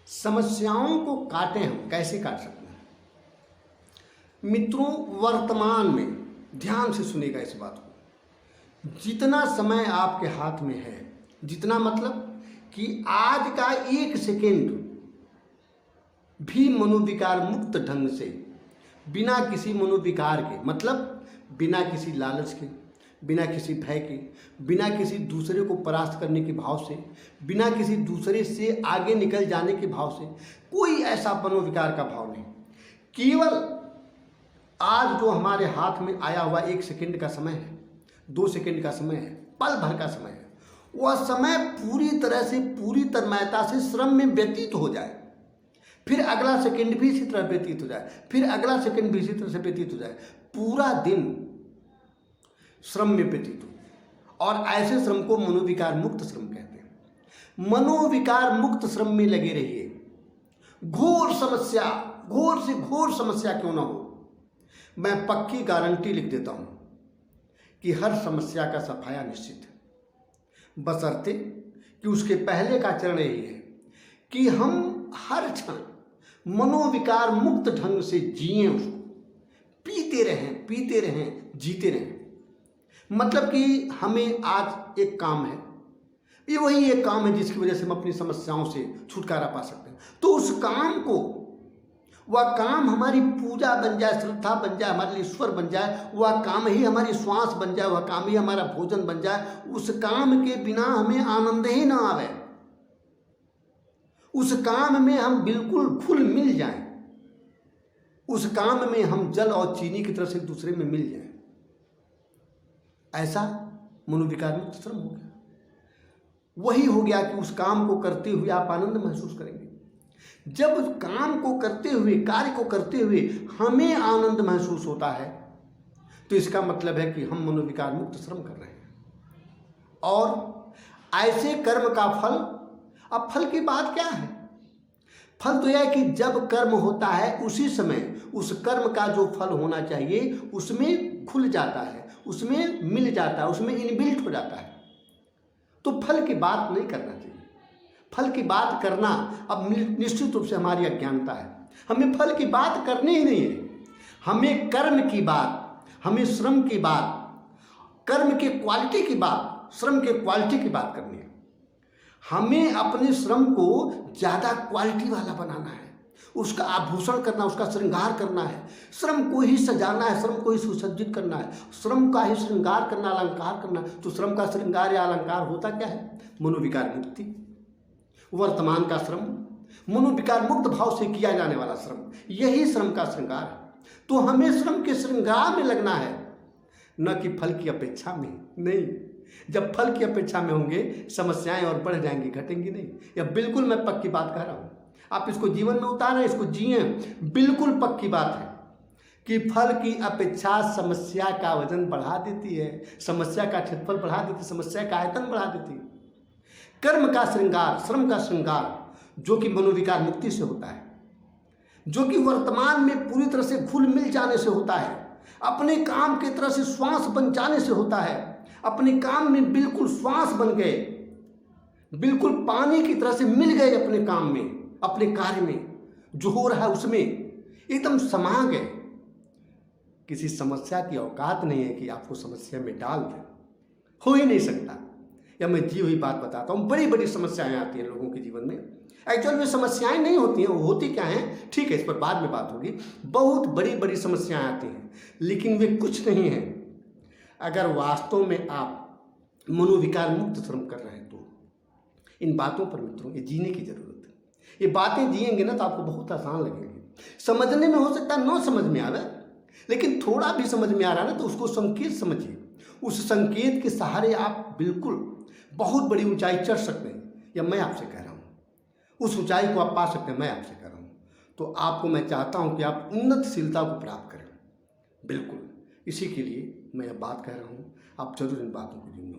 समस्याओं को काटें हम कैसे काट सकते हैं? मित्रों, वर्तमान में ध्यान से सुनिएगा इस बात को। जितना समय आपके हाथ में है, जितना मतलब कि आज का एक सेकेंड भी मनोविकार मुक्त ढंग से, बिना किसी मनोविकार के, मतलब बिना किसी लालच के, बिना किसी भय के, बिना किसी दूसरे को परास्त करने के भाव से, बिना किसी दूसरे से आगे निकल जाने के भाव से, कोई ऐसा मनोविकार का भाव नहीं। केवल आज जो हमारे हाथ में आया हुआ 1 सेकंड का समय है, 2 सेकंड का समय है, पल भर का समय है, वह समय पूरी तरह से, पूरी तन्मयता से श्रम में व्यतीत हो जाए। फिर अगला सेकंड भी इसी तरह व्यतीत हो जाए, फिर अगला सेकंड भी इसी तरह से व्यतीत हो जाए, पूरा दिन श्रम में व्यतीत हो। और ऐसे श्रम को मनोविकार मुक्त श्रम कहते हैं। मनोविकार मुक्त श्रम में लगे रहिए। घोर समस्या, घोर से घोर समस्या क्यों ना हो, मैं पक्की गारंटी लिख देता हूं कि हर समस्या का सफाया निश्चित है, बशर्ते कि उसके पहले का चरण यही है कि हम हर क्षण मनोविकार मुक्त ढंग से जिएं, उसको पीते रहें, जीते रहें। मतलब कि हमें आज एक काम है, ये वही एक काम है जिसकी वजह से हम अपनी समस्याओं से छुटकारा पा सकते हैं। तो उस काम को, वह काम हमारी पूजा बन जाए, श्रद्धा बन जाए, हमारे लिए ईश्वर बन जाए, वह काम ही हमारी श्वास बन जाए, वह काम ही हमारा भोजन बन जाए। उस काम के बिना हमें आनंद ही ना आवे, उस काम में हम बिल्कुल घुल मिल जाएं, उस काम में हम जल और चीनी की तरह से एक दूसरे में मिल जाएं, ऐसा मनोविकार मुक्त श्रम हो गया। वही हो गया कि उस काम को करते हुए आप आनंद महसूस करेंगे। जब उस काम को करते हुए, कार्य को करते हुए हमें आनंद महसूस होता है, तो इसका मतलब है कि हम मनोविकार मुक्त श्रम कर रहे हैं। और ऐसे कर्म का फल, अब फल की बात क्या है? फल तो यह है कि जब कर्म होता है उसी समय उस कर्म का जो फल होना चाहिए उसमें घुल जाता है, उसमें मिल जाता है, उसमें इनबिल्ट हो जाता है। तो फल की बात नहीं करना चाहिए। फल की बात करना अब निश्चित रूप से हमारी अज्ञानता है। हमें फल की बात करनी ही नहीं है, हमें कर्म की बात, हमें श्रम की बात, कर्म के क्वालिटी की बात, श्रम के क्वालिटी की बात करनी है। हमें अपने श्रम को ज़्यादा क्वालिटी वाला बनाना है, उसका आभूषण करना, उसका श्रृंगार करना है, श्रम को ही सजाना है, श्रम को ही सुसज्जित करना है, श्रम का ही श्रृंगार करना, अलंकार करना। तो श्रम का श्रृंगार या अलंकार होता क्या है? मनोविकार मुक्ति। वर्तमान का श्रम, मनोविकार मुक्त भाव से किया जाने वाला श्रम, यही श्रम का श्रृंगार है। तो हमें श्रम के श्रृंगार में लगना है, न कि फल की अपेक्षा में। नहीं, जब फल की अपेक्षा में होंगे समस्याएं और बढ़ जाएंगी, घटेंगी नहीं। यह बिल्कुल मैं पक्की बात कह रहा हूं, आप इसको जीवन में उतारें, इसको जिए। बिल्कुल पक्की बात है कि फल की अपेक्षा समस्या का वजन बढ़ा देती है, समस्या का क्षेत्रफल बढ़ा देती है, समस्या का आयतन बढ़ा देती है। कर्म का श्रृंगार, श्रम का श्रृंगार, जो कि मनोविकार मुक्ति से होता है, जो कि वर्तमान में पूरी तरह से घुल मिल जाने से होता है, अपने काम की तरह से श्वास बन जाने से होता है। अपने काम में बिल्कुल श्वास बन गए, बिल्कुल पानी की तरह से मिल गए अपने काम में, अपने कार्य में, जो हो रहा है उसमें एकदम समा गए। किसी समस्या की औकात नहीं है कि आपको समस्या में डाल दें, हो ही नहीं सकता। या मैं जी हुई बात बताता हूँ, बड़ी बड़ी समस्याएं आती हैं लोगों के जीवन में। एक्चुअल में समस्याएं नहीं होती हैं, वो होती क्या हैं, ठीक है, इस पर बाद में बात होगी। बहुत बड़ी बड़ी समस्याएं आती हैं, लेकिन वे कुछ नहीं हैं अगर वास्तव में आप मनोविकार मुक्त श्रम कर रहे हैं। तो इन बातों पर मित्रों ये जीने की जरूरत है। ये बातें जिएंगे ना तो आपको बहुत आसान लगेंगे। समझने में हो सकता है न समझ में आवे, लेकिन थोड़ा भी समझ में आ रहा है ना तो उसको संकेत समझिए। उस संकेत के सहारे आप बिल्कुल बहुत बड़ी ऊंचाई चढ़ सकते हैं। या मैं आपसे कह रहा हूँ, उस ऊंचाई को आप पा सकते हैं, मैं आपसे कह रहा हूँ। तो आपको मैं चाहता हूँ कि आप उन्नतशीलता को प्राप्त करें। बिल्कुल इसी के लिए मैं यह बात कह रहा हूँ। आप जरूर इन बातों को जिम्मे